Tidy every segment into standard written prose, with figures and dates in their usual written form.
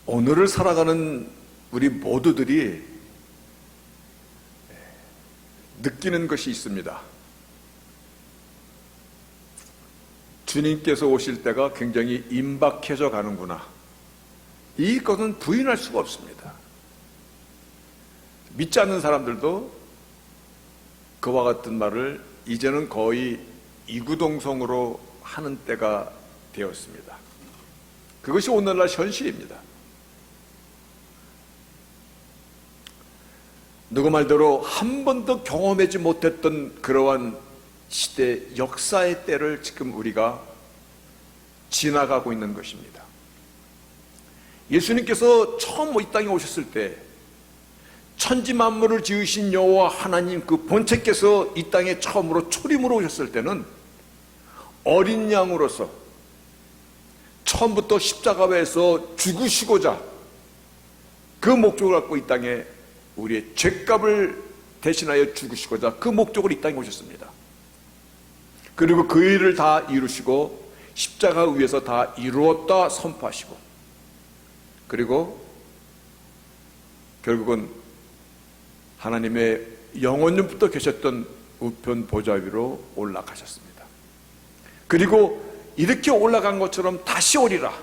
오늘을 살아가는 우리 모두들이 느끼는 것이 있습니다. 주님께서 오실 때가 굉장히 임박해져 가는구나. 이것은 부인할 수가 없습니다. 믿지 않는 사람들도 그와 같은 말을 이제는 거의 이구동성으로 하는 때가 되었습니다. 그것이 오늘날 현실입니다. 누구 말대로 한 번도 경험하지 못했던 그러한 시대, 역사의 때를 지금 우리가 지나가고 있는 것입니다. 예수님께서 처음 이 땅에 오셨을 때 천지 만물을 지으신 여호와 하나님 그 본체께서 이 땅에 처음으로 초림으로 오셨을 때는 어린 양으로서 처음부터 십자가에서 죽으시고자 그 목적을 갖고 이 땅에 우리의 죄값을 대신하여 죽으시고자 그 목적으로 이 땅에 오셨습니다. 그리고 그 일을 다 이루시고 십자가 위에서 다 이루었다 선포하시고, 그리고 결국은 하나님의 영원전부터 계셨던 우편 보좌 위로 올라가셨습니다. 그리고 이렇게 올라간 것처럼 다시 오리라,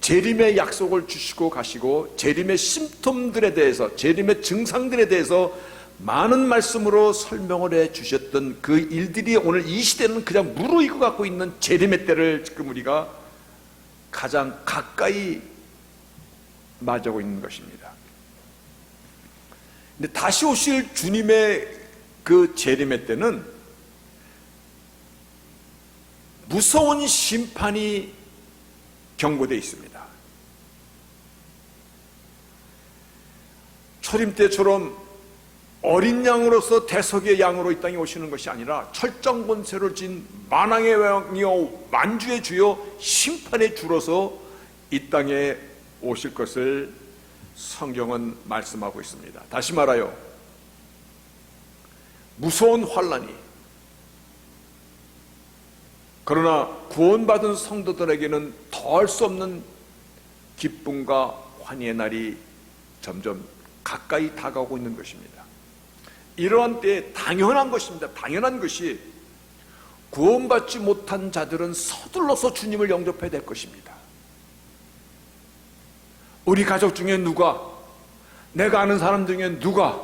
재림의 약속을 주시고 가시고 재림의 심텀들에 대해서, 재림의 증상들에 대해서 많은 말씀으로 설명을 해 주셨던 그 일들이 오늘 이 시대는 그냥 무르익어 갖고 있는 재림의 때를 지금 우리가 가장 가까이 맞이하고 있는 것입니다. 근데 다시 오실 주님의 그 재림의 때는 무서운 심판이 경고되어 있습니다. 초림 때처럼 어린 양으로서 대속의 양으로 이 땅에 오시는 것이 아니라 철장 권세를 진 만왕의 왕이요 만주의 주요 심판의 주로서 이 땅에 오실 것을 성경은 말씀하고 있습니다. 다시 말하여 무서운 환난이, 그러나 구원받은 성도들에게는 더할 수 없는 기쁨과 환희의 날이 점점 가까이 다가오고 있는 것입니다. 이러한 때에 당연한 것입니다. 당연한 것이 구원받지 못한 자들은 서둘러서 주님을 영접해야 될 것입니다. 우리 가족 중에 누가, 내가 아는 사람 중에 누가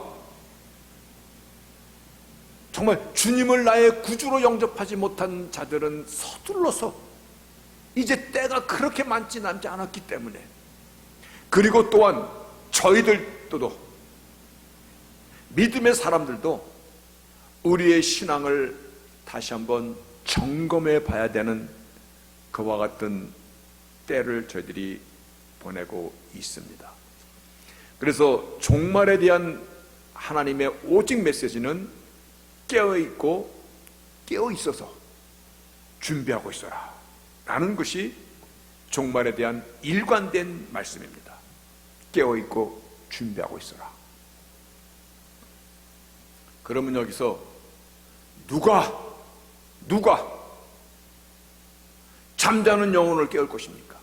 정말 주님을 나의 구주로 영접하지 못한 자들은 서둘러서, 이제 때가 그렇게 많지 남지 않았기 때문에, 그리고 또한 저희들도, 믿음의 사람들도 우리의 신앙을 다시 한번 점검해 봐야 되는 그와 같은 때를 저희들이 보내고 있습니다. 그래서 종말에 대한 하나님의 오직 메시지는 깨어있고 깨어있어서 준비하고 있어라 라는 것이 종말에 대한 일관된 말씀입니다. 깨어있고 준비하고 있어라. 그러면 여기서 누가 잠자는 영혼을 깨울 것입니까?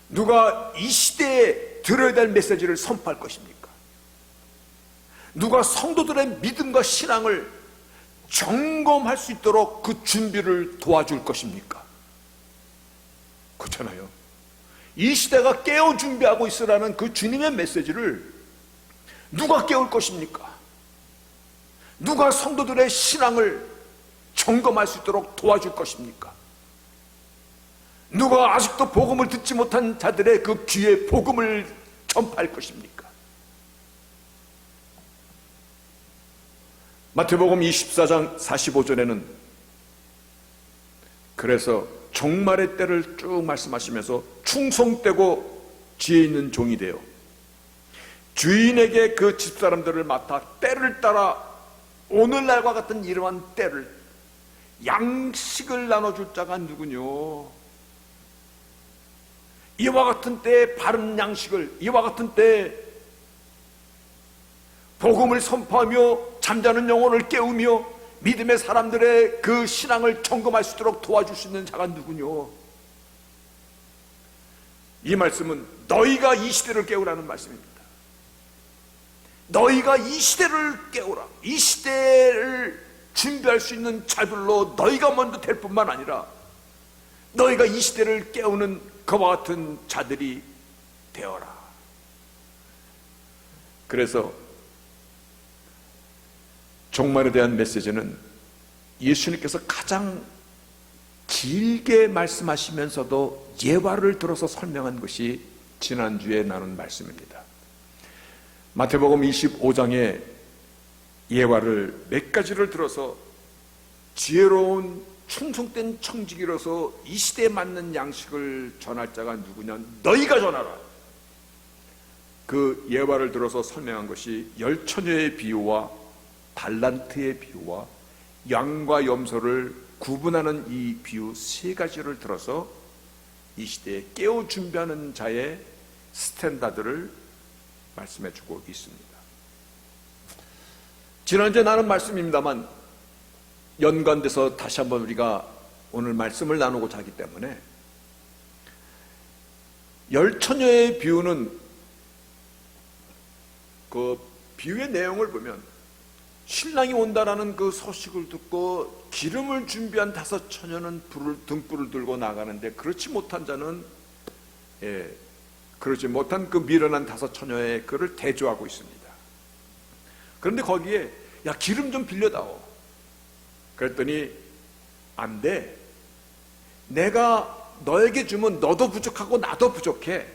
누가 이 시대에 들어야 될 메시지를 선포할 것입니까? 누가 성도들의 믿음과 신앙을 점검할 수 있도록 그 준비를 도와줄 것입니까? 그렇잖아요. 이 시대가 깨어 준비하고 있으라는 그 주님의 메시지를 누가 깨울 것입니까? 누가 성도들의 신앙을 점검할 수 있도록 도와줄 것입니까? 누가 아직도 복음을 듣지 못한 자들의 그 귀에 복음을 전파할 것입니까? 마태복음 24장 45절에는 그래서 종말의 때를 쭉 말씀하시면서 충성되고 지혜 있는 종이 되어 주인에게 그 집사람들을 맡아 때를 따라 오늘날과 같은 이러한 때를 양식을 나눠줄 자가 누구뇨? 이와 같은 때에 바른 양식을, 이와 같은 때에 복음을 선포하며 잠자는 영혼을 깨우며 믿음의 사람들의 그 신앙을 점검할 수 있도록 도와줄 수 있는 자가 누구뇨? 이 말씀은 너희가 이 시대를 깨우라는 말씀입니다. 너희가 이 시대를 깨우라. 이 시대를 준비할 수 있는 자들로 너희가 먼저 될 뿐만 아니라 너희가 이 시대를 깨우는 그와 같은 자들이 되어라. 그래서 종말에 대한 메시지는 예수님께서 가장 길게 말씀하시면서도 예화를 들어서 설명한 것이 지난주에 나눈 말씀입니다. 마태복음 25장의 예화를 몇 가지를 들어서 지혜로운 충성된 청지기로서 이 시대에 맞는 양식을 전할 자가 누구냐? 너희가 전하라. 그 예화를 들어서 설명한 것이 열처녀의 비유와 달란트의 비유와 양과 염소를 구분하는 이 비유 세 가지를 들어서 이 시대에 깨워 준비하는 자의 스탠다드를 말씀해 주고 있습니다. 지난주에 나눈 말씀입니다만 연관돼서 다시 한번 우리가 오늘 말씀을 나누고자 하기 때문에 열처녀의 비유는 그 비유의 내용을 보면 신랑이 온다라는 그 소식을 듣고 기름을 준비한 5 처녀는 등불을 들고 나가는데 그렇지 못한 자는 그렇지 못한 그 미련한 5 처녀의 그를 대조하고 있습니다. 그런데 거기에 야 기름 좀 빌려다오. 그랬더니 안 돼. 내가 너에게 주면 너도 부족하고 나도 부족해.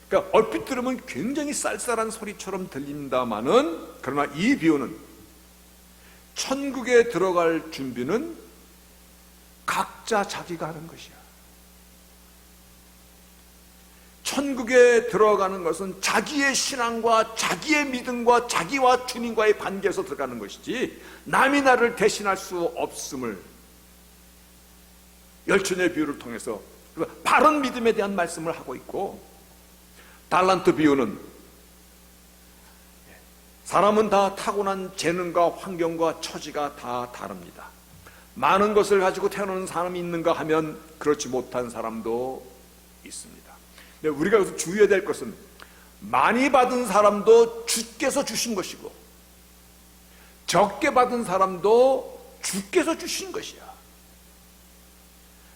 그러니까 얼핏 들으면 굉장히 쌀쌀한 소리처럼 들린다마는 그러나 이 비유는 천국에 들어갈 준비는 각자 자기가 하는 것이야. 천국에 들어가는 것은 자기의 신앙과 자기의 믿음과 자기와 주님과의 관계에서 들어가는 것이지 남이 나를 대신할 수 없음을 열처녀의 비유를 통해서 바른 믿음에 대한 말씀을 하고 있고, 달란트 비유는 사람은 다 타고난 재능과 환경과 처지가 다 다릅니다. 많은 것을 가지고 태어나는 사람이 있는가 하면 그렇지 못한 사람도 있습니다. 근데 우리가 여기서 주의해야 될 것은 많이 받은 사람도 주께서 주신 것이고 적게 받은 사람도 주께서 주신 것이야.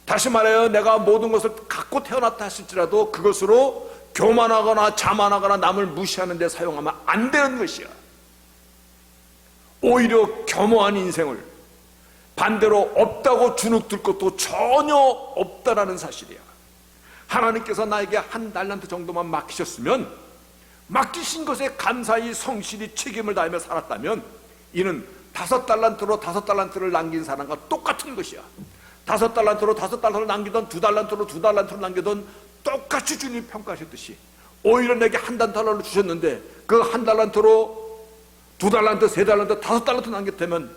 다시 말해요, 내가 모든 것을 갖고 태어났다 하실지라도 그것으로 교만하거나 자만하거나 남을 무시하는 데 사용하면 안 되는 것이야. 오히려 겸허한 인생을 반대로 없다고 주눅들 것도 전혀 없다라는 사실이야. 하나님께서 나에게 1 달란트 정도만 맡기셨으면 맡기신 것에 감사히 성실히 책임을 다하며 살았다면 이는 5 달란트로 5 달란트를 남긴 사람과 똑같은 것이야. 5 달란트로 5 달란트를 남기던 2 달란트로 2 달란트를 남기던 똑같이 주님 평가하셨듯이 오히려 내게 1 달란트를 주셨는데 그 1 달란트로 2 달란트, 3 달란트, 5 달란트 남겼다면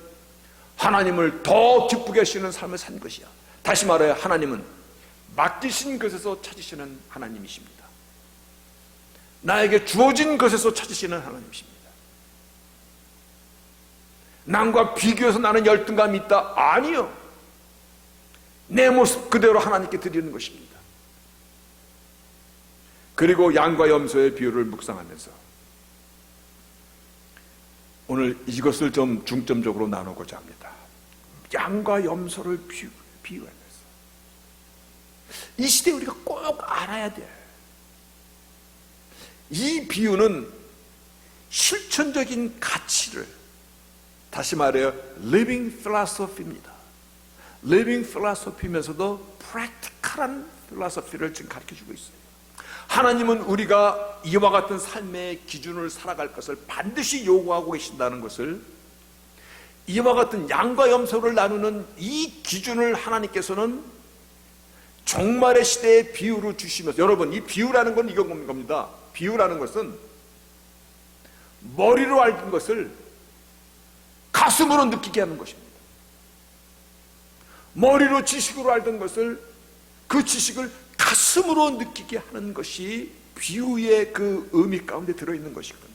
하나님을 더 기쁘게 하시는 삶을 산 것이야. 다시 말해 하나님은 맡기신 것에서 찾으시는 하나님이십니다. 나에게 주어진 것에서 찾으시는 하나님이십니다. 남과 비교해서 나는 열등감이 있다? 아니요. 내 모습 그대로 하나님께 드리는 것입니다. 그리고 양과 염소의 비유를 묵상하면서 오늘 이것을 좀 중점적으로 나누고자 합니다. 양과 염소를 비유하면서 이 시대에 우리가 꼭 알아야 돼. 이 비유는 실천적인 가치를, 다시 말해요, living philosophy입니다. living philosophy면서도 practical한 philosophy를 지금 가르쳐주고 있어요. 하나님은 우리가 이와 같은 삶의 기준을 살아갈 것을 반드시 요구하고 계신다는 것을, 이와 같은 양과 염소를 나누는 이 기준을 하나님께서는 종말의 시대의 비유로 주시면서, 여러분 이 비유라는 건 이건 겁니다. 비유라는 것은 머리로 알던 것을 가슴으로 느끼게 하는 것입니다. 머리로 지식으로 알던 것을, 그 지식을 가슴으로 느끼게 하는 것이 비유의 그 의미 가운데 들어있는 것이거든요.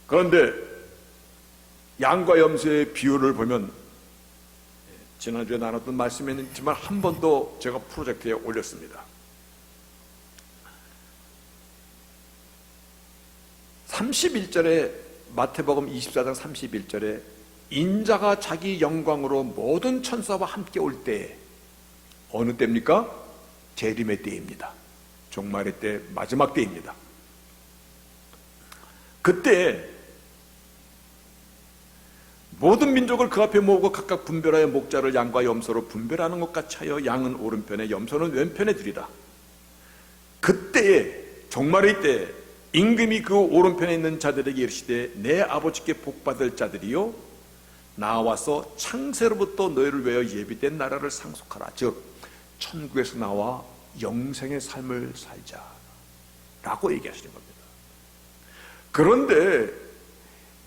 그런데 양과 염소의 비유를 보면 지난주에 나눴던 말씀이지만 한 번 더 제가 프로젝트에 올렸습니다. 31절에 마태복음 24장 31절에 인자가 자기 영광으로 모든 천사와 함께 올 때, 어느 때입니까? 재림의 때입니다. 종말의 때, 마지막 때입니다. 그때 모든 민족을 그 앞에 모으고 각각 분별하여 목자를 양과 염소로 분별하는 것 같이 하여 양은 오른편에 염소는 왼편에 두리라. 그때에, 종말의 때에 임금이 그 오른편에 있는 자들에게 이르시되 내 아버지께 복받을 자들이요 나와서 창세로부터 너희를 위하여 예비된 나라를 상속하라. 즉 천국에서 나와 영생의 삶을 살자 라고 얘기하시는 겁니다. 그런데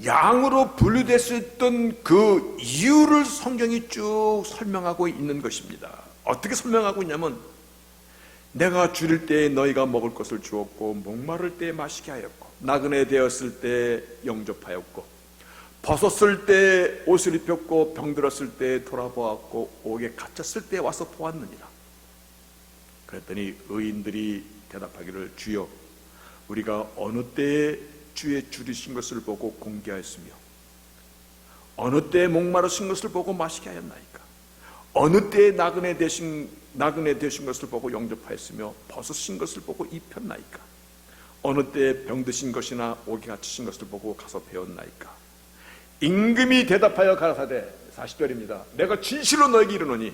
양으로 분류됐었던 그 이유를 성경이 쭉 설명하고 있는 것입니다. 어떻게 설명하고 있냐면, 내가 줄일 때에 너희가 먹을 것을 주었고 목마를 때에 마시게 하였고 나그네 되었을 때 영접하였고 벗었을 때 옷을 입혔고 병들었을 때 돌아보았고 옥에 갇혔을 때 와서 보았느니라. 그랬더니 의인들이 대답하기를 주여 우리가 어느 때에 주의 줄이신 것을 보고 공개하였으며 어느 때에 목마르신 것을 보고 마시게 하였나이까. 어느 때에 나그네 되신 것을 보고 영접하였으며 벗으신 것을 보고 입혔나이까. 어느 때에 병드신 것이나 옥에 갇히신 것을 보고 가서 배웠나이까. 임금이 대답하여 가라사대, 40절입니다. 내가 진실로 너에게 이르노니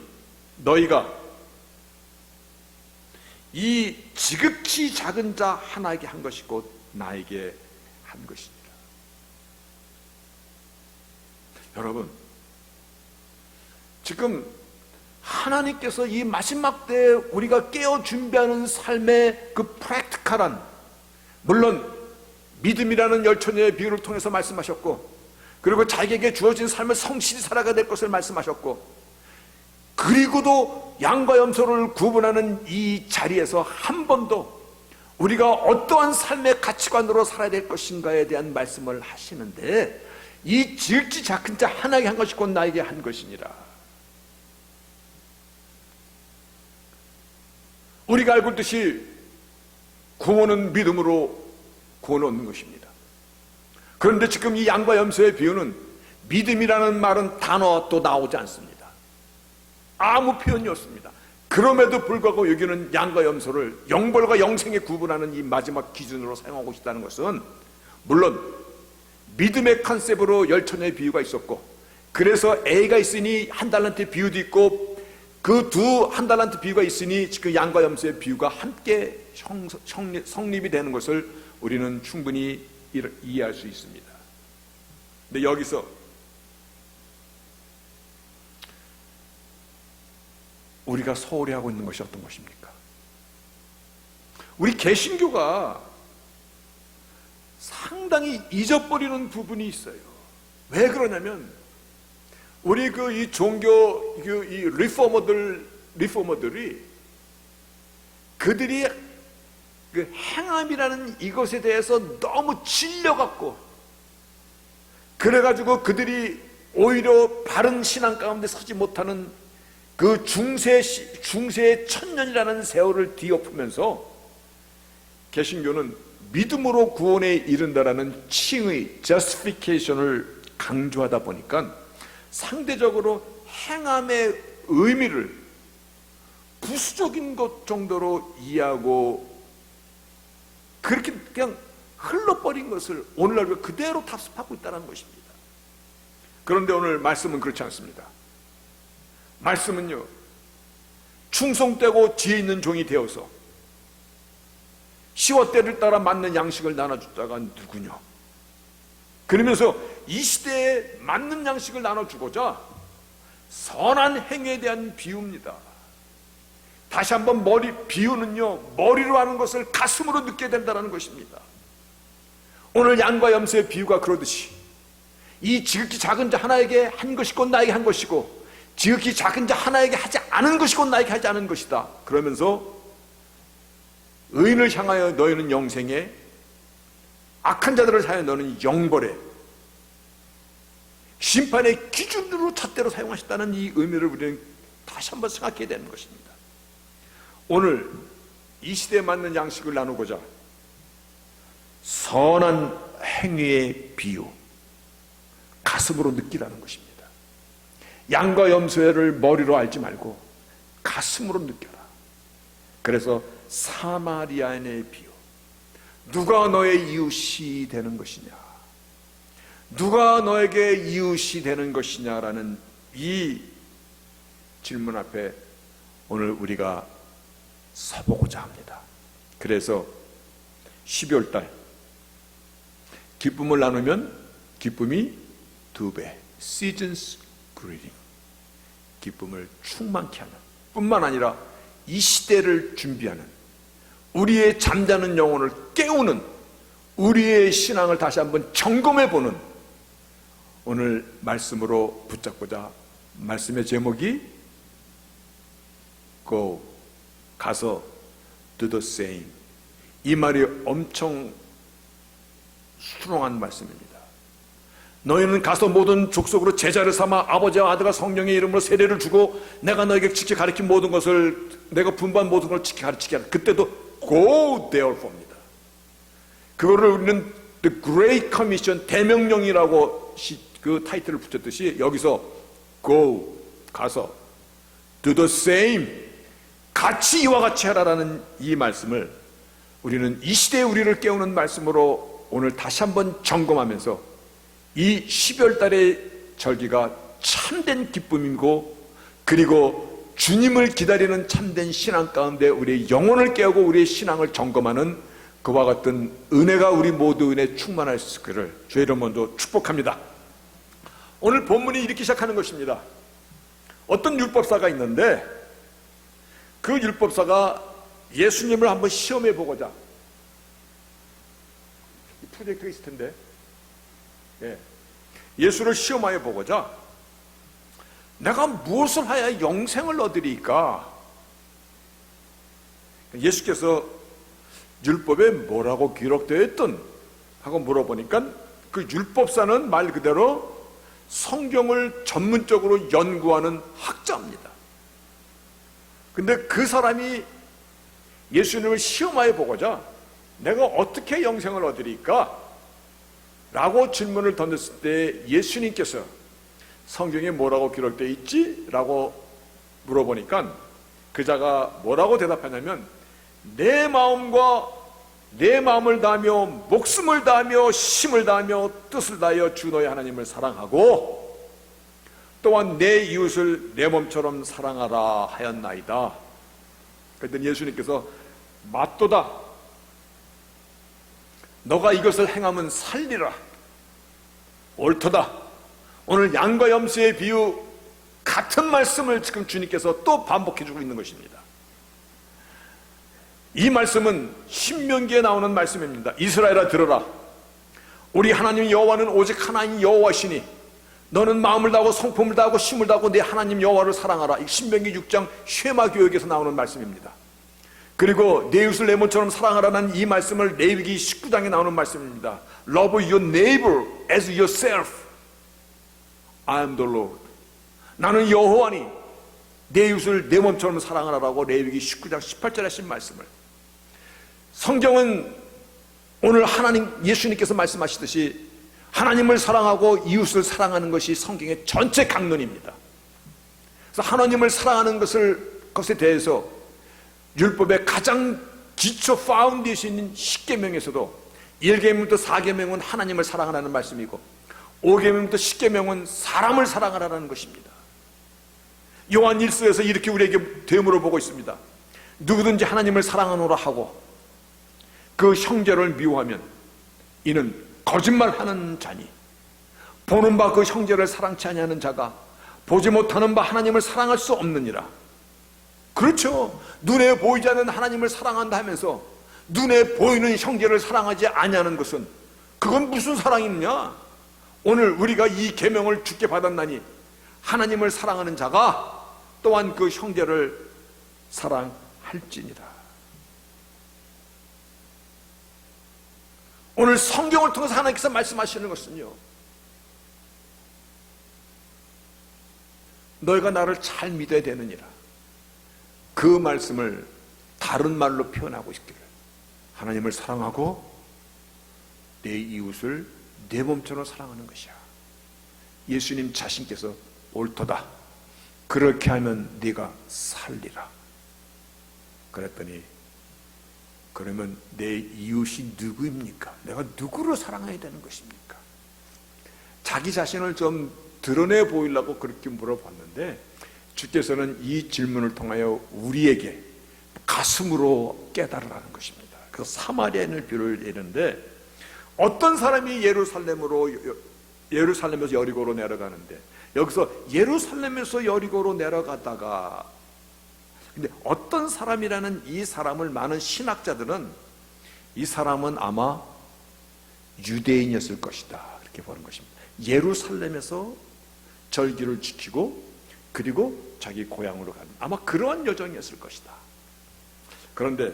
너희가 이 지극히 작은 자 하나에게 한 것이 곧 나에게 한 것이니라. 여러분, 지금 하나님께서 이 마지막 때 우리가 깨어 준비하는 삶의 그 프랙티컬한, 물론 믿음이라는 열처녀의 비유를 통해서 말씀하셨고, 그리고 자기에게 주어진 삶을 성실히 살아가야 될 것을 말씀하셨고, 그리고도 양과 염소를 구분하는 이 자리에서 한 번도 우리가 어떠한 삶의 가치관으로 살아야 될 것인가에 대한 말씀을 하시는데, 이 지극히 작은 자 하나에게 한 것이 곧 나에게 한 것이니라. 우리가 알고 있듯이 구원은 믿음으로 구원을 얻는 것입니다. 그런데 지금 이 양과 염소의 비유는 믿음이라는 말은 단어가 또 나오지 않습니다. 아무 표현이 없습니다. 그럼에도 불구하고 여기는 양과 염소를 영벌과 영생에 구분하는 이 마지막 기준으로 사용하고 있다는 것은, 물론 믿음의 컨셉으로 열처녀의 비유가 있었고, 그래서 A가 있으니 한 달란트의 비유도 있고, 그 두 한 달란트 비유가 있으니 지금 양과 염소의 비유가 함께 성립이 되는 것을 우리는 충분히 이해할 수 있습니다. 근데 여기서 우리가 소홀히 하고 있는 것이 어떤 것입니까? 우리 개신교가 상당히 잊어버리는 부분이 있어요. 왜 그러냐면, 우리 이 종교 이 리포머들이 그들이 그 행함이라는 이것에 대해서 너무 질려갖고, 그래가지고 그들이 오히려 바른 신앙 가운데 서지 못하는 그 중세의 천년이라는 세월을 뒤엎으면서 개신교는 믿음으로 구원에 이른다라는 칭의 justification을 강조하다 보니까 상대적으로 행함의 의미를 부수적인 것 정도로 이해하고 그렇게 그냥 흘러버린 것을 오늘날 우리가 그대로 답습하고 있다는 것입니다. 그런데 오늘 말씀은 그렇지 않습니다. 말씀은요, 충성되고 지혜 있는 종이 되어서 시와 때를 따라 맞는 양식을 나눠주다가 누구냐, 그러면서 이 시대에 맞는 양식을 나눠주고자 선한 행위에 대한 비유입니다. 다시 한번 비유는요, 머리로 하는 것을 가슴으로 느껴야 된다는 것입니다. 오늘 양과 염소의 비유가 그러듯이 이 지극히 작은 자 하나에게 한 것이 곧 나에게 한 것이고, 지극히 작은 자 하나에게 하지 않은 것이 곧 나에게 하지 않은 것이다. 그러면서 의인을 향하여 너희는 영생에, 악한 자들을 향하여 너는 영벌에, 심판의 기준으로 잣대로 사용하셨다는 이 의미를 우리는 다시 한번 생각해야 되는 것입니다. 오늘 이 시대에 맞는 양식을 나누고자 선한 행위의 비유, 가슴으로 느끼라는 것입니다. 양과 염소를 머리로 알지 말고 가슴으로 느껴라. 그래서 사마리아인의 비유, 누가 너의 이웃이 되는 것이냐, 누가 너에게 이웃이 되는 것이냐라는 이 질문 앞에 오늘 우리가 서보고자 합니다. 그래서 12월달 기쁨을 나누면 기쁨이 2배, Seasons Greeting, 기쁨을 충만케 하는 뿐만 아니라 이 시대를 준비하는, 우리의 잠자는 영혼을 깨우는, 우리의 신앙을 다시 한번 점검해보는 오늘 말씀으로 붙잡고자, 말씀의 제목이 Go, 가서 do the same. 이 말이 엄청 수렁한 말씀입니다. 너희는 가서 모든 족속으로 제자를 삼아 아버지와 아들과 성령의 이름으로 세례를 주고 내가 너에게 지켜 가르친 모든 것을, 내가 분부한 모든 걸 지켜 가르치게 하라. 그때도 go therefore입니다. 그거를 우리는 The Great Commission, 대명령이라고 그 타이틀을 붙였듯이 여기서 go, 가서 do the same, 같이 이와 같이 하라라는 이 말씀을 우리는 이 시대에 우리를 깨우는 말씀으로 오늘 다시 한번 점검하면서 이 12월 달의 절기가 참된 기쁨이고, 그리고 주님을 기다리는 참된 신앙 가운데 우리의 영혼을 깨우고 우리의 신앙을 점검하는 그와 같은 은혜가 우리 모두 은혜 충만할 수 있기를 주의 이름 먼저 축복합니다. 오늘 본문이 이렇게 시작하는 것입니다. 어떤 율법사가 있는데 그 율법사가 예수님을 한번 시험해 보고자, 프로젝트가 있을 텐데, 예수를 시험하여 보고자 내가 무엇을 하여 영생을 얻으리까? 예수께서 율법에 뭐라고 기록되어 있든 하고 물어보니까 그 율법사는 말 그대로 성경을 전문적으로 연구하는 학자입니다. 근데 그 사람이 예수님을 시험하여 보고자 내가 어떻게 영생을 얻으리까? 라고 질문을 던졌을 때 예수님께서 성경에 뭐라고 기록되어 있지? 라고 물어보니까 그자가 뭐라고 대답하냐면, 내 마음과 내 마음을 다하며 목숨을 다하며 힘을 다하며 뜻을 다하여 주 너의 하나님을 사랑하고 또한 내 이웃을 내 몸처럼 사랑하라 하였나이다. 그랬더니 예수님께서 맞도다, 너가 이것을 행하면 살리라, 옳도다. 오늘 양과 염소의 비유 같은 말씀을 지금 주님께서 또 반복해 주고 있는 것입니다. 이 말씀은 신명기에 나오는 말씀입니다. 이스라엘아 들으라, 우리 하나님 여호와는 오직 하나님 여호와시니 너는 마음을 다하고 성품을 다하고 힘을 다하고 내 하나님 여호와를 사랑하라. 이 신명기 6장 쉐마 교역에서 나오는 말씀입니다. 그리고 내 이웃을 내 몸처럼 사랑하라는 이 말씀을 레위기 19장에 나오는 말씀입니다. Love your neighbor as yourself. I am the Lord. 나는 여호와니 내 이웃을 내 몸처럼 사랑하라라고 레위기 19장 18절에 하신 말씀을, 성경은 오늘 하나님 예수님께서 말씀하시듯이 하나님을 사랑하고 이웃을 사랑하는 것이 성경의 전체 강론입니다. 그래서 하나님을 사랑하는 것에 대해서 율법의 가장 기초 파운데이션인 10계명에서도 1계명부터 4계명은 하나님을 사랑하라는 말씀이고 5계명부터 10계명은 사람을 사랑하라는 것입니다. 요한 1서에서 이렇게 우리에게 되물어보고 있습니다. 누구든지 하나님을 사랑하노라 하고 그 형제를 미워하면 이는 거짓말하는 자니 보는 바 그 형제를 사랑치 아니하는 자가 보지 못하는 바 하나님을 사랑할 수 없느니라. 그렇죠. 눈에 보이지 않는 하나님을 사랑한다 하면서 눈에 보이는 형제를 사랑하지 아니하는 것은 그건 무슨 사랑이냐? 오늘 우리가 이 계명을 주께 받았나니 하나님을 사랑하는 자가 또한 그 형제를 사랑할지니라. 오늘 성경을 통해서 하나님께서 말씀하시는 것은요, 너희가 나를 잘 믿어야 되느니라. 그 말씀을 다른 말로 표현하고 있기를, 하나님을 사랑하고 내 이웃을 내 몸처럼 사랑하는 것이야. 예수님 자신께서 옳도다. 그렇게 하면 네가 살리라. 그랬더니, 그러면 내 이웃이 누구입니까? 내가 누구를 사랑해야 되는 것입니까? 자기 자신을 좀 드러내 보이려고 그렇게 물어봤는데, 주께서는 이 질문을 통하여 우리에게 가슴으로 깨달으라는 것입니다. 그 사마리아인을 비유를 내는데, 어떤 사람이 예루살렘에서 여리고로 내려가는데, 여기서 예루살렘에서 여리고로 내려가다가, 근데 어떤 사람이라는 이 사람을 많은 신학자들은, 이 사람은 아마 유대인이었을 것이다, 그렇게 보는 것입니다. 예루살렘에서 절기를 지키고 그리고 자기 고향으로 가는, 아마 그러한 여정이었을 것이다. 그런데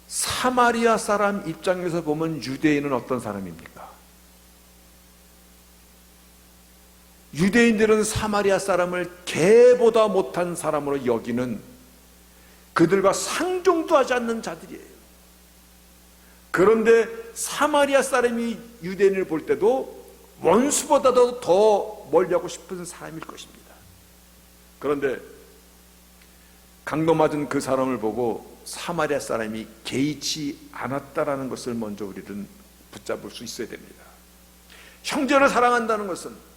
사마리아 사람 입장에서 보면 유대인은 어떤 사람입니까? 유대인들은 사마리아 사람을 개보다 못한 사람으로 여기는, 그들과 상종도 하지 않는 자들이에요. 그런데 사마리아 사람이 유대인을 볼 때도 원수보다도 더 멀리하고 싶은 사람일 것입니다. 그런데 강도 맞은 그 사람을 보고 사마리아 사람이 개의치 않았다라는 것을 먼저 우리는 붙잡을 수 있어야 됩니다. 형제를 사랑한다는 것은,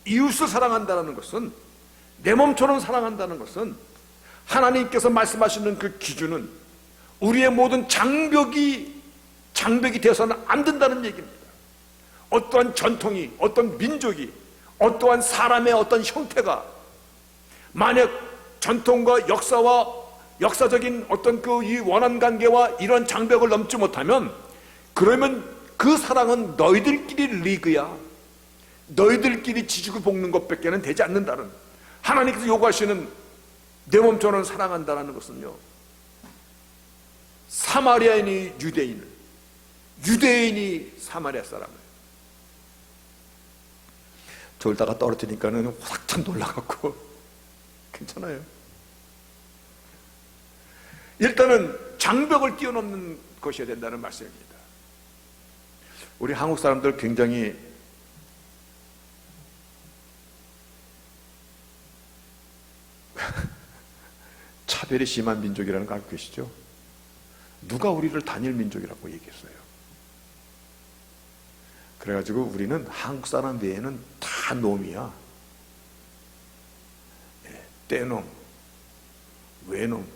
이웃을 사랑한다는 것은, 내 몸처럼 사랑한다는 것은, 하나님께서 말씀하시는 그 기준은 우리의 모든 장벽이 되어서는 안 된다는 얘기입니다. 어떠한 전통이, 어떤 민족이, 어떠한 사람의 어떤 형태가 만약 전통과 역사와 역사적인 어떤 그 이 원한 관계와 이런 장벽을 넘지 못하면, 그러면 그 사랑은 너희들끼리 리그야, 너희들끼리 지지고 볶는 것밖에는 되지 않는다는, 하나님께서 요구하시는 내 몸처럼 사랑한다는 것은요, 사마리아인이 유대인을, 유대인이 사마리아 사람을, 졸다가 떨어뜨리니까는 화닥 놀라갖고 괜찮아요. 일단은 장벽을 뛰어넘는 것이어야 된다는 말씀입니다. 우리 한국 사람들 굉장히 차별이 심한 민족이라는 거 알고 계시죠? 누가 우리를 단일 민족이라고 얘기했어요? 그래가지고 우리는 한국 사람 외에는 다 놈이야. 떼놈, 외놈,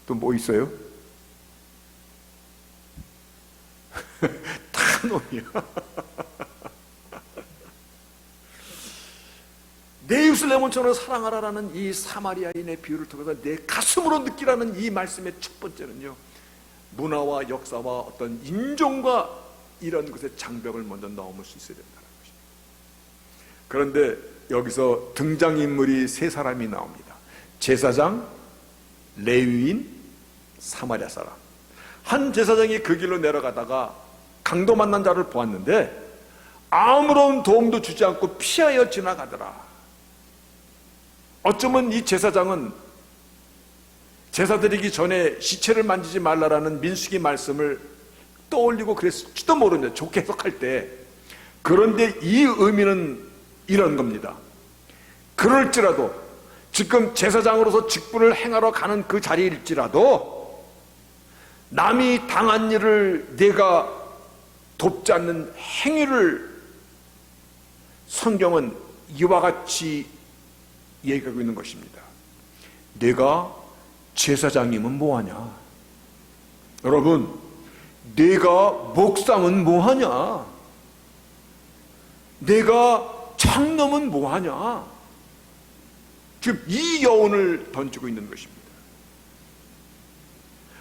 또 뭐 있어요? 다 놈이야. 내 이웃을 내 몸처럼 사랑하라라는 이 사마리아인의 비유를 통해서 내 가슴으로 느끼라는 이 말씀의 첫 번째는요, 문화와 역사와 어떤 인종과 이런 것의 장벽을 먼저 넘을 수 있어야 된다는 것입니다. 그런데 여기서 등장인물이 세 사람이 나옵니다. 제사장, 레위인, 사마리아 사람. 한 제사장이 그 길로 내려가다가 강도 만난 자를 보았는데 아무런 도움도 주지 않고 피하여 지나가더라. 어쩌면 이 제사장은 제사 드리기 전에 시체를 만지지 말라라는 민수기 말씀을 떠올리고 그랬을지도 모르는데, 좋게 해석할 때. 그런데 이 의미는 이런 겁니다. 그럴지라도, 지금 제사장으로서 직분을 행하러 가는 그 자리일지라도 남이 당한 일을 내가 돕지 않는 행위를 성경은 이와 같이 얘기하고 있는 것입니다. 내가 제사장이면 뭐하냐? 여러분, 내가 목사면 뭐하냐? 내가 창놈은 뭐하냐? 지금 이 여운을 던지고 있는 것입니다.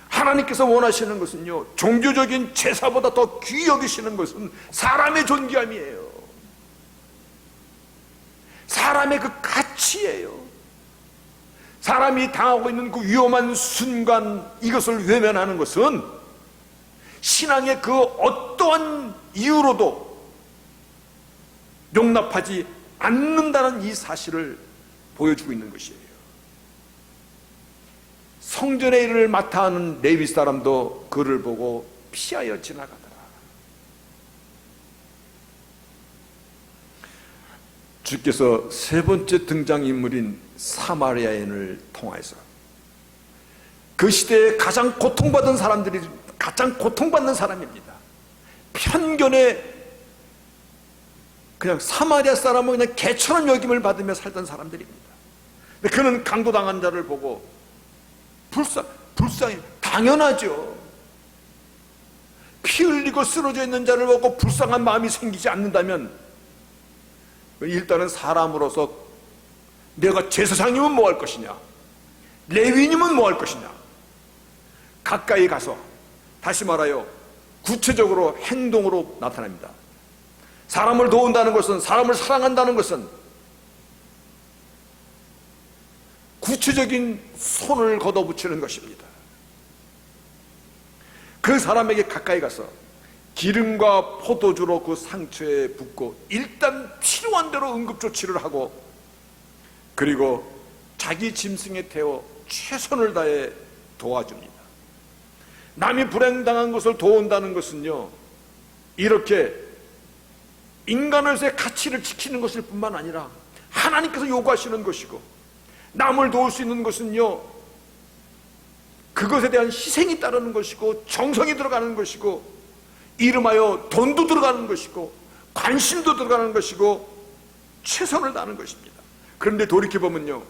하나님께서 원하시는 것은요, 종교적인 제사보다 더 귀히 여기시는 것은 사람의 존귀함이에요. 사람의 그 가치예요. 사람이 당하고 있는 그 위험한 순간, 이것을 외면하는 것은 신앙의 그 어떠한 이유로도 용납하지 않는다는 이 사실을 보여주고 있는 것이에요. 성전의 일을 맡아 하는 레위 사람도 그를 보고 피하여 지나가더라. 주께서 세 번째 등장인물인 사마리아인을 통해서 그 시대에 가장 고통받은 사람들이 가장 고통받는 사람입니다. 편견에 그냥 사마리아 사람은 그냥 개처럼 여김을 받으며 살던 사람들입니다. 근데 그는 강도당한 자를 보고 불쌍히 당연하죠. 피 흘리고 쓰러져 있는 자를 보고 불쌍한 마음이 생기지 않는다면 일단은 사람으로서 내가 제사장이면 뭐 할 것이냐, 레위인이면 뭐 할 것이냐, 가까이 가서 다시 말하여 구체적으로 행동으로 나타납니다. 사람을 도운다는 것은, 사람을 사랑한다는 것은 구체적인 손을 걷어붙이는 것입니다. 그 사람에게 가까이 가서 기름과 포도주로 그 상처에 붓고 일단 필요한 대로 응급조치를 하고, 그리고 자기 짐승에 태워 최선을 다해 도와줍니다. 남이 불행당한 것을 도운다는 것은요, 이렇게 인간으로서의 가치를 지키는 것일 뿐만 아니라 하나님께서 요구하시는 것이고, 남을 도울 수 있는 것은요, 그것에 대한 희생이 따르는 것이고, 정성이 들어가는 것이고, 이름하여 돈도 들어가는 것이고, 관심도 들어가는 것이고, 최선을 다하는 것입니다. 그런데 돌이켜보면요,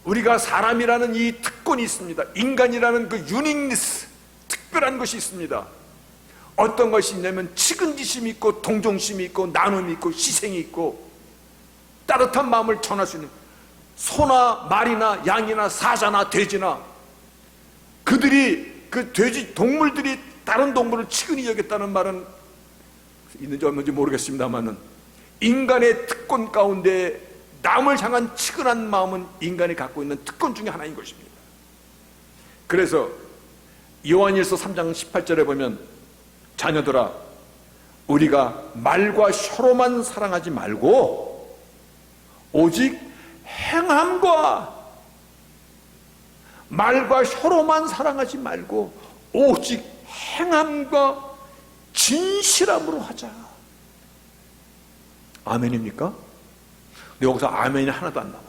우리가 사람이라는 이 특권이 있습니다. 인간이라는 그 유니크니스, 특별한 것이 있습니다. 어떤 것이 있냐면 측은지심이 있고, 동정심이 있고, 나눔이 있고, 희생이 있고, 따뜻한 마음을 전할 수 있는, 소나 말이나 양이나 사자나 돼지나, 그들이 그 돼지 동물들이 다른 동물을 측은히 여겼다는 말은 있는지 없는지 모르겠습니다만은, 인간의 특권 가운데 남을 향한 측은한 마음은 인간이 갖고 있는 특권 중에 하나인 것입니다. 그래서 요한일서 3장 18절에 보면, 자녀들아, 우리가 말과 혀로만 사랑하지 말고 오직 행함과, 말과 혀로만 사랑하지 말고 오직 행함과 진실함으로 하자. 아멘입니까? 근데 여기서 아멘이 하나도 안 나와.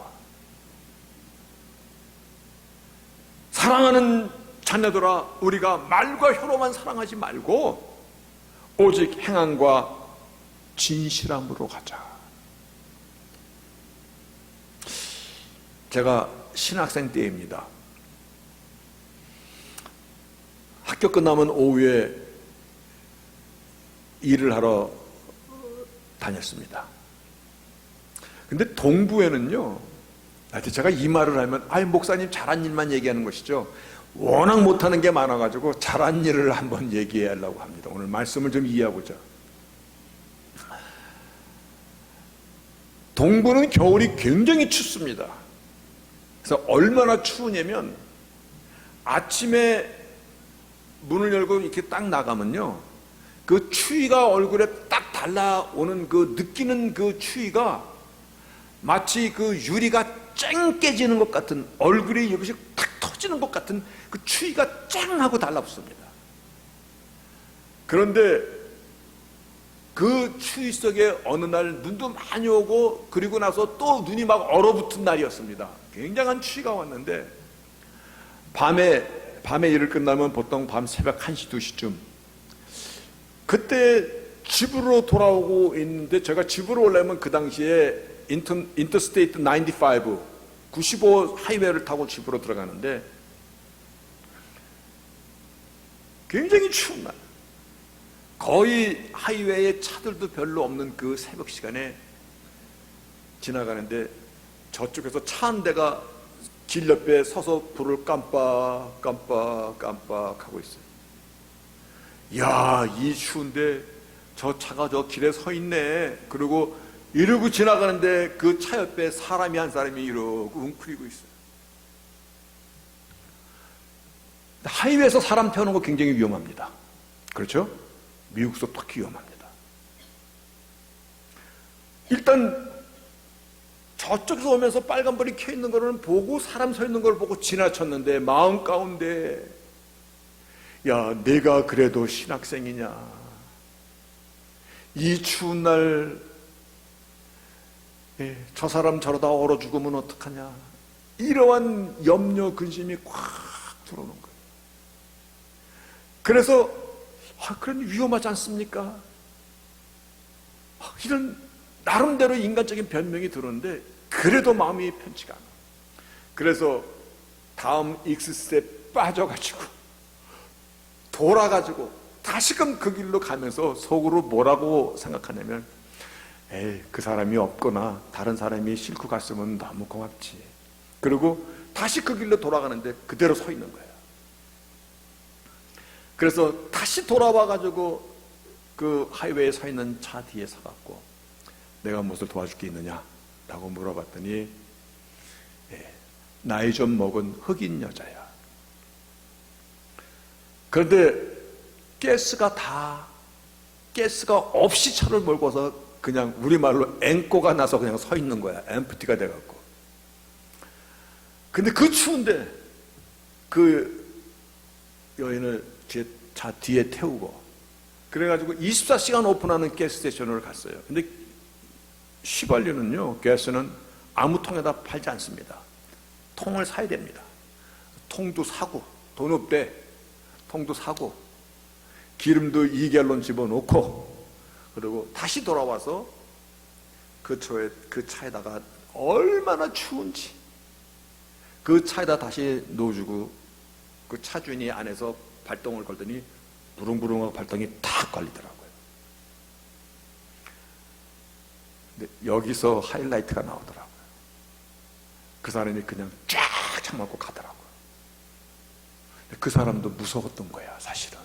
사랑하는 자녀들아, 우리가 말과 혀로만 사랑하지 말고 오직 행함과 진실함으로 가자. 제가 신학생 때입니다. 학교 끝나면 오후에 일을 하러 다녔습니다. 근데 동부에는요, 하여튼 제가 이 말을 하면, 아이, 목사님 잘한 일만 얘기하는 것이죠. 워낙 못하는 게 많아가지고 잘한 일을 한번 얘기하려고 합니다. 오늘 말씀을 좀 이해하고자. 동부는 겨울이 굉장히 춥습니다. 그래서 얼마나 추우냐면, 아침에 문을 열고 이렇게 딱 나가면요, 그 추위가 얼굴에 딱 달라오는 그 느끼는 그 추위가 마치 그 유리가 쨍 깨지는 것 같은, 얼굴이 여기서 탁 터지는 것 같은 그 추위가 쨍 하고 달라붙습니다. 그런데 그 추위 속에 어느 날 눈도 많이 오고, 그리고 나서 또 눈이 막 얼어붙은 날이었습니다. 굉장한 추위가 왔는데, 밤에 일을 끝나면 보통 밤 새벽 1시, 2시쯤, 그때 집으로 돌아오고 있는데, 제가 집으로 오려면 그 당시에 인터스테이트 95 하이웨이를 타고 집으로 들어가는데, 굉장히 추운 날, 거의 하이웨이에 차들도 별로 없는 그 새벽 시간에 지나가는데, 저쪽에서 차 한 대가 길 옆에 서서 불을 깜빡 하고 있어요. 야, 이 추운데 저 차가 저 길에 서 있네. 그리고 이러고 지나가는데 그 차 옆에 사람이 한 사람이 이러고 웅크리고 있어요. 하이웨이에서 사람 태우는 거 굉장히 위험합니다. 그렇죠? 미국서 특히 위험합니다. 일단 저쪽에서 오면서 빨간불이 켜 있는 거는 보고, 사람 서 있는 걸 보고 지나쳤는데 마음 가운데, 야, 내가 그래도 신학생이냐, 이 추운 날 저 사람 저러다 얼어 죽으면 어떡하냐, 이러한 염려 근심이 꽉 들어오는 거예요. 그래서 그런 위험하지 않습니까? 이런 나름대로 인간적인 변명이 들었는데 그래도 마음이 편치가 않아. 그래서 다음 익스스에 빠져가지고 돌아가지고 다시금 그 길로 가면서 속으로 뭐라고 생각하냐면, 에이, 그 사람이 없거나 다른 사람이 싣고 갔으면 너무 고맙지. 그리고 다시 그 길로 돌아가는데 그대로 서 있는 거예요. 그래서 다시 돌아와가지고 그 하이웨이에 서 있는 차 뒤에 서갖고 내가 무엇을 도와줄 게 있느냐 라고 물어봤더니, 나이 좀 먹은 흑인 여자야. 그런데 가스가 없이 차를 몰고서 그냥 우리말로 앵꼬가 나서 그냥 서 있는 거야. 엠프티가 돼갖고. 근데 그 추운데 그 여인을 제 차 뒤에 태우고, 그래가지고 24시간 오픈하는 가스 스테이션을 갔어요. 근데 휘발유는요, 가스는 아무 통에다 팔지 않습니다. 통을 사야 됩니다. 통도 사고, 돈 없대. 통도 사고, 기름도 2갤런 집어넣고, 그리고 다시 돌아와서 그 차에다가 얼마나 추운지 그 차에다 다시 넣어주고, 그 차 주인이 안에서 발동을 걸더니 부릉부릉하고 발동이 탁 걸리더라고요. 근데 여기서 하이라이트가 나오더라고요. 그 사람이 그냥 쫙 참고 가더라고요. 그 사람도 무서웠던 거야, 사실은.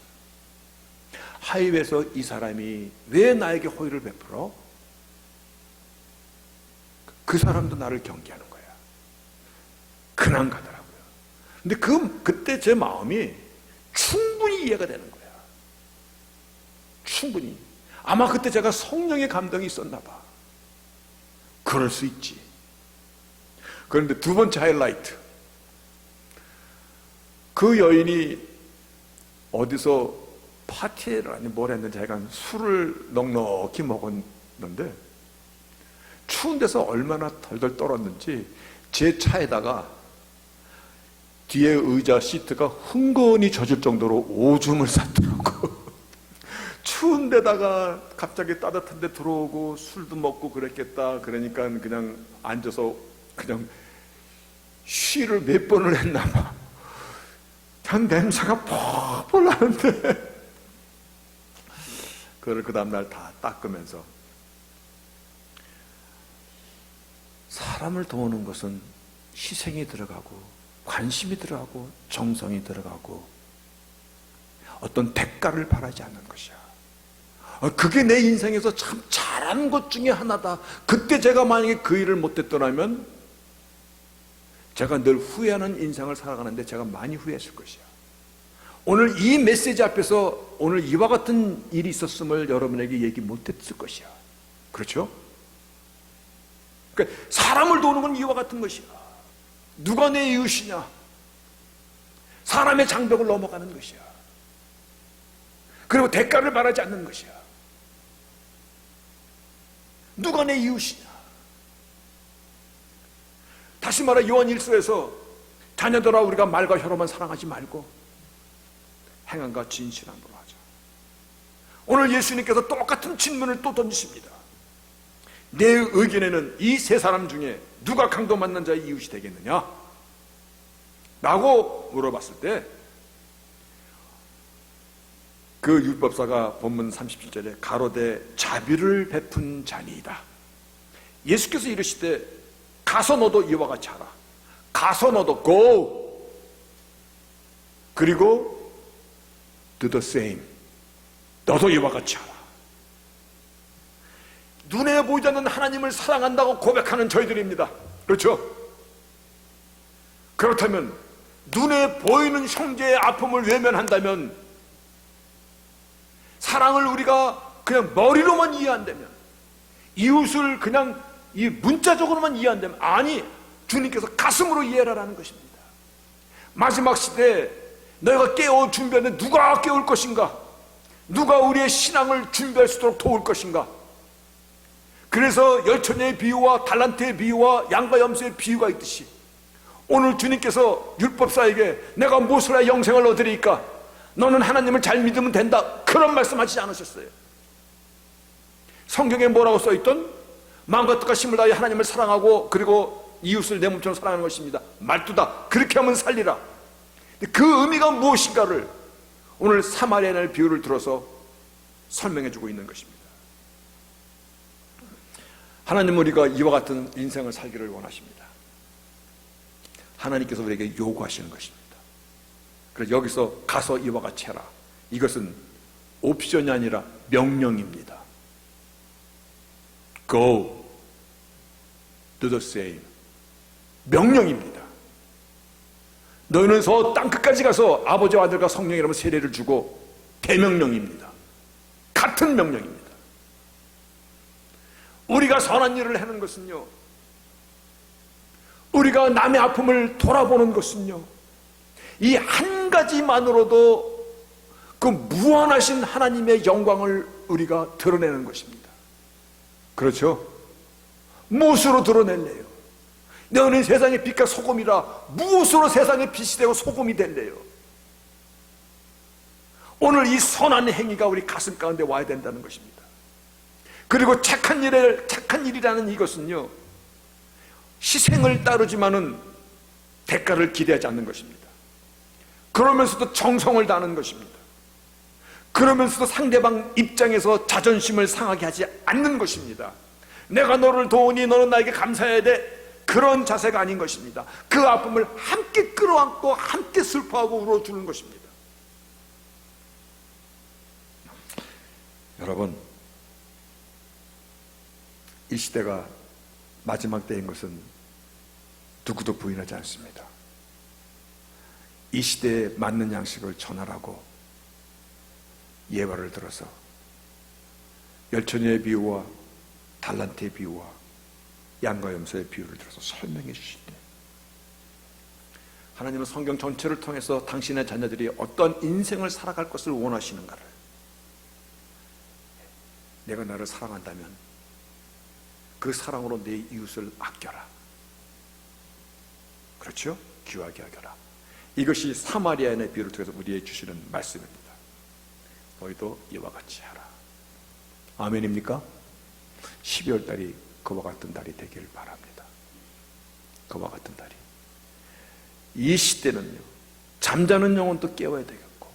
하이웨이에서 이 사람이 왜 나에게 호의를 베풀어? 그 사람도 나를 경계하는 거야. 그냥 가더라고요. 근데 그때 제 마음이 충분히 이해가 되는 거야. 충분히. 아마 그때 제가 성령의 감동이 있었나 봐. 그럴 수 있지. 그런데 두 번째 하이라이트. 그 여인이 어디서 파티를 아니 뭘 했는지 하여간 술을 넉넉히 먹었는데 추운 데서 얼마나 덜덜 떨었는지 제 차에다가 뒤에 의자 시트가 흥건히 젖을 정도로 오줌을 쌌더라고. 추운 데다가 갑자기 따뜻한 데 들어오고 술도 먹고 그랬겠다. 그러니까 그냥 앉아서 그냥 쉬를 몇 번을 했나 봐. 한 냄새가 펄펄 나는데 그걸 그 다음날 다 닦으면서, 사람을 도우는 것은 희생이 들어가고 관심이 들어가고 정성이 들어가고 어떤 대가를 바라지 않는 것이야. 그게 내 인생에서 참 잘한 것 중에 하나다. 그때 제가 만약에 그 일을 못했더라면 제가 늘 후회하는 인생을 살아가는데 제가 많이 후회했을 것이야. 오늘 이 메시지 앞에서 오늘 이와 같은 일이 있었음을 여러분에게 얘기 못했을 것이야. 그렇죠? 그러니까 사람을 도우는 건 이와 같은 것이야. 누가 내 이웃이냐? 사람의 장벽을 넘어가는 것이야. 그리고 대가를 바라지 않는 것이야. 누가 내 이웃이냐? 다시 말해 요한 1서에서 자녀들아 우리가 말과 혀로만 사랑하지 말고 행함과 진실함으로 하자. 오늘 예수님께서 똑같은 질문을 또 던지십니다. 내 의견에는 이 세 사람 중에 누가 강도 맞는 자의 이웃이 되겠느냐? 라고 물어봤을 때 그 율법사가 본문 37절에 가로되 자비를 베푼 자니이다. 예수께서 이르시되 가서 너도 이와 같이 하라. 가서 너도 go. 그리고 do the same. 너도 이와 같이 하라. 눈에 보이지 않는 하나님을 사랑한다고 고백하는 저희들입니다. 그렇죠? 그렇다면 눈에 보이는 형제의 아픔을 외면한다면, 사랑을 우리가 그냥 머리로만 이해한다면, 이웃을 그냥 이 문자적으로만 이해 안 되면, 아니, 주님께서 가슴으로 이해하라는 것입니다. 마지막 시대에 너희가 깨울 준비하는데 누가 깨울 것인가? 누가 우리의 신앙을 준비할 수 있도록 도울 것인가? 그래서 열처녀의 비유와 달란트의 비유와 양과 염소의 비유가 있듯이, 오늘 주님께서 율법사에게 내가 무엇을 해야 영생을 얻으리까? 너는 하나님을 잘 믿으면 된다, 그런 말씀하시지 않으셨어요. 성경에 뭐라고 써있던? 마음과 뜻과 힘을 다해 하나님을 사랑하고 그리고 이웃을 내 몸처럼 사랑하는 것입니다. 말투다. 그렇게 하면 살리라. 그 의미가 무엇인가를 오늘 사마리아인의 비유를 들어서 설명해 주고 있는 것입니다. 하나님은 우리가 이와 같은 인생을 살기를 원하십니다. 하나님께서 우리에게 요구하시는 것입니다. 그래서 여기서 가서 이와 같이 해라, 이것은 옵션이 아니라 명령입니다. Go, do the same. 명령입니다. 너희는 저 땅끝까지 가서 아버지와 아들과 성령이라면 세례를 주고, 대명령입니다. 같은 명령입니다. 우리가 선한 일을 하는 것은요, 우리가 남의 아픔을 돌아보는 것은요, 이 한 가지만으로도 그 무한하신 하나님의 영광을 우리가 드러내는 것입니다. 그렇죠? 무엇으로 드러낼래요? 너는 세상의 빛과 소금이라. 무엇으로 세상의 빛이 되고 소금이 될래요? 오늘 이 선한 행위가 우리 가슴 가운데 와야 된다는 것입니다. 그리고 착한 일이라는 이것은요, 희생을 따르지만은 대가를 기대하지 않는 것입니다. 그러면서도 정성을 다하는 것입니다. 그러면서도 상대방 입장에서 자존심을 상하게 하지 않는 것입니다. 내가 너를 도우니 너는 나에게 감사해야 돼, 그런 자세가 아닌 것입니다. 그 아픔을 함께 끌어안고 함께 슬퍼하고 울어주는 것입니다. 여러분, 이 시대가 마지막 때인 것은 누구도 부인하지 않습니다. 이 시대에 맞는 양식을 전하라고 예화를 들어서 열처녀의 비유와 달란트의 비유와 양과 염소의 비유를 들어서 설명해 주시네. 하나님은 성경 전체를 통해서 당신의 자녀들이 어떤 인생을 살아갈 것을 원하시는가를, 내가 나를 사랑한다면 그 사랑으로 내 이웃을 아껴라. 그렇죠? 귀하게 아껴라. 이것이 사마리아인의 비유를 통해서 우리에게 주시는 말씀입니다. 너희도 이와 같이 하라. 아멘입니까? 12월 달이 그와 같은 달이 되길 바랍니다. 그와 같은 달이. 이 시대는요, 잠자는 영혼도 깨워야 되겠고,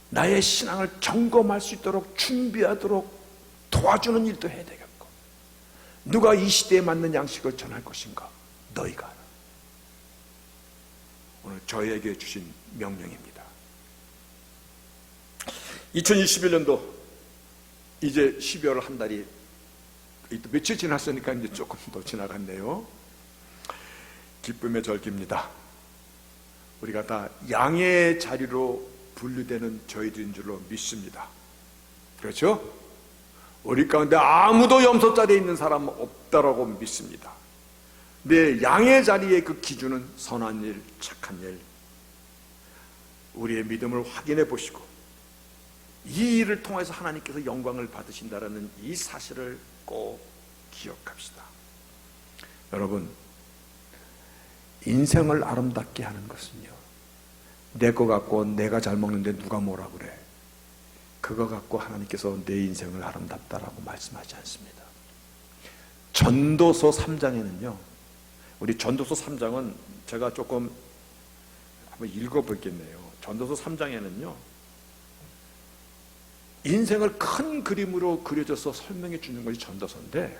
나의 신앙을 점검할 수 있도록 준비하도록 도와주는 일도 해야 되겠고, 누가 이 시대에 맞는 양식을 전할 것인가? 너희가. 오늘 저희에게 주신 명령입니다. 2021년도 이제 12월 한 달이 며칠 지났으니까 이제 조금 더 지나갔네요. 기쁨의 절기입니다. 우리가 다 양의 자리로 분류되는 저희들인 줄로 믿습니다. 그렇죠? 우리 가운데 아무도 염소 자리에 있는 사람은 없다라고 믿습니다. 내 양의 자리의 그 기준은 선한 일, 착한 일, 우리의 믿음을 확인해 보시고 이 일을 통해서 하나님께서 영광을 받으신다라는 이 사실을 꼭 기억합시다. 여러분, 인생을 아름답게 하는 것은요, 내 거 갖고 내가 잘 먹는데 누가 뭐라 그래, 그거 갖고 하나님께서 내 인생을 아름답다라고 말씀하지 않습니다. 전도서 3장에는요, 우리 전도서 3장은 제가 조금 한번 읽어보겠네요. 전도서 3장에는요, 인생을 큰 그림으로 그려져서 설명해 주는 것이 전도서인데,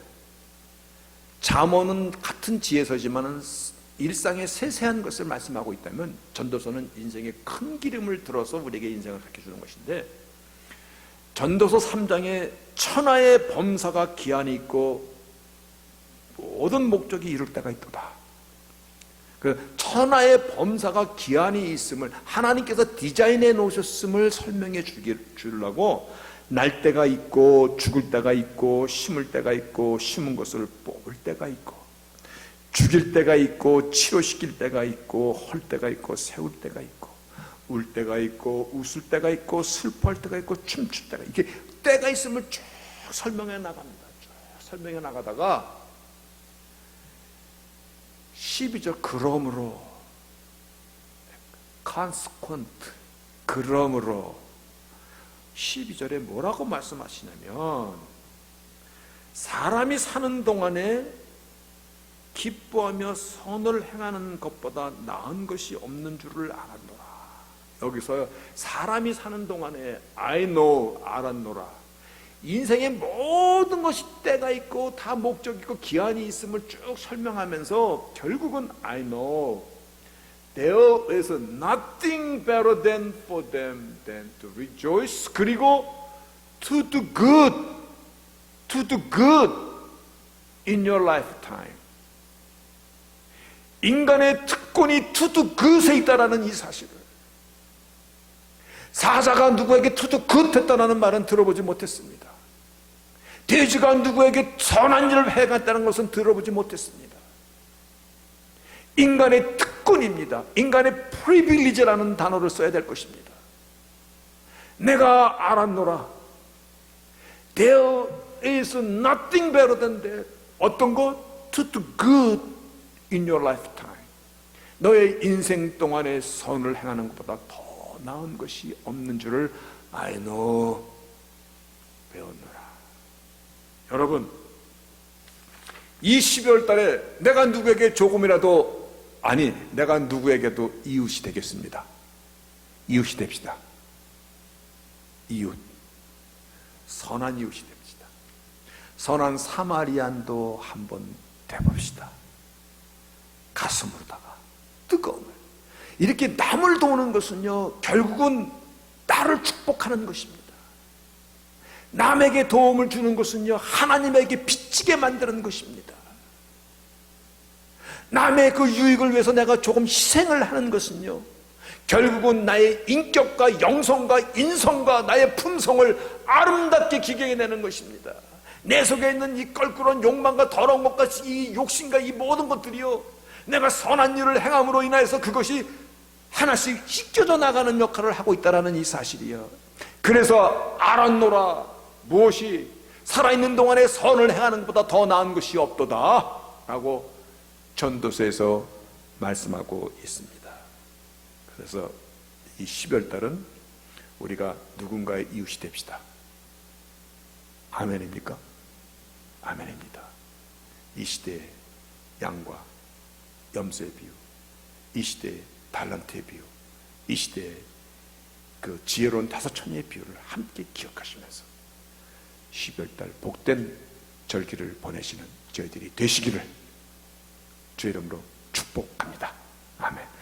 잠언은 같은 지혜서지만 일상의 세세한 것을 말씀하고 있다면, 전도서는 인생의 큰 그림을 들어서 우리에게 인생을 가르쳐 주는 것인데, 전도서 3장에 천하의 범사가 기한이 있고 모든 목적이 이룰 때가 있도다. 그 천하의 범사가 기한이 있음을 하나님께서 디자인해 놓으셨음을 설명해 주려고 날 때가 있고 죽을 때가 있고 심을 때가 있고 심은 것을 뽑을 때가 있고 죽일 때가 있고 치료시킬 때가 있고 헐 때가 있고 세울 때가 있고 울 때가 있고 웃을 때가 있고 슬퍼할 때가 있고 춤출 때가 이게 때가 있음을 쭉 설명해 나갑니다. 쭉 설명해 나가다가 12절 그러므로 consequent 그러므로 12절에 뭐라고 말씀하시냐면 사람이 사는 동안에 기뻐하며 선을 행하는 것보다 나은 것이 없는 줄을 알았노라. 여기서 사람이 사는 동안에 I know 알았노라. 인생의 모든 것이 때가 있고 다 목적이 있고 기한이 있음을 쭉 설명하면서 결국은 I know there is nothing better than for them than to rejoice 그리고 to do good in your lifetime. 인간의 특권이 to do good에 있다라는 이 사실을 사자가 누구에게 to do good 했다라는 말은 들어보지 못했습니다. 돼지가 누구에게 선한 일을 해갔다는 것은 들어보지 못했습니다. 인간의 특권입니다. 인간의 프리빌리지라는 단어를 써야 될 것입니다. 내가 알았노라. There is nothing better than that. 어떤 것? To do good in your lifetime. 너의 인생 동안에 선을 행하는 것보다 더 나은 것이 없는 줄을 I know 배웠노라. 여러분, 이 12월 달에 내가 누구에게 조금이라도 내가 누구에게도 이웃이 되겠습니다. 이웃이 됩시다. 이웃. 선한 이웃이 됩시다. 선한 사마리안도 한번 돼봅시다. 가슴으로다가 뜨거움을. 이렇게 남을 도우는 것은요, 결국은 나를 축복하는 것입니다. 남에게 도움을 주는 것은요, 하나님에게 비치게 만드는 것입니다. 남의 그 유익을 위해서 내가 조금 희생을 하는 것은요, 결국은 나의 인격과 영성과 인성과 나의 품성을 아름답게 기경해내는 것입니다. 내 속에 있는 이 껄끄러운 욕망과 더러운 것과 이 욕심과 이 모든 것들이요, 내가 선한 일을 행함으로 인하여서 그것이 하나씩 씻겨져 나가는 역할을 하고 있다는 이 사실이요. 그래서 알았노라. 무엇이 살아있는 동안에 선을 행하는 것보다 더 나은 것이 없도다 라고 전도서에서 말씀하고 있습니다. 그래서 이 12월달은 우리가 누군가의 이웃이 됩시다. 아멘입니까? 아멘입니다. 이 시대의 양과 염소의 비유, 이 시대의 달란트의 비유, 이 시대의 그 지혜로운 5처녀의 비유를 함께 기억하시면서 12월달 복된 절기를 보내시는 저희들이 되시기를 주의 이름으로 축복합니다. 아멘.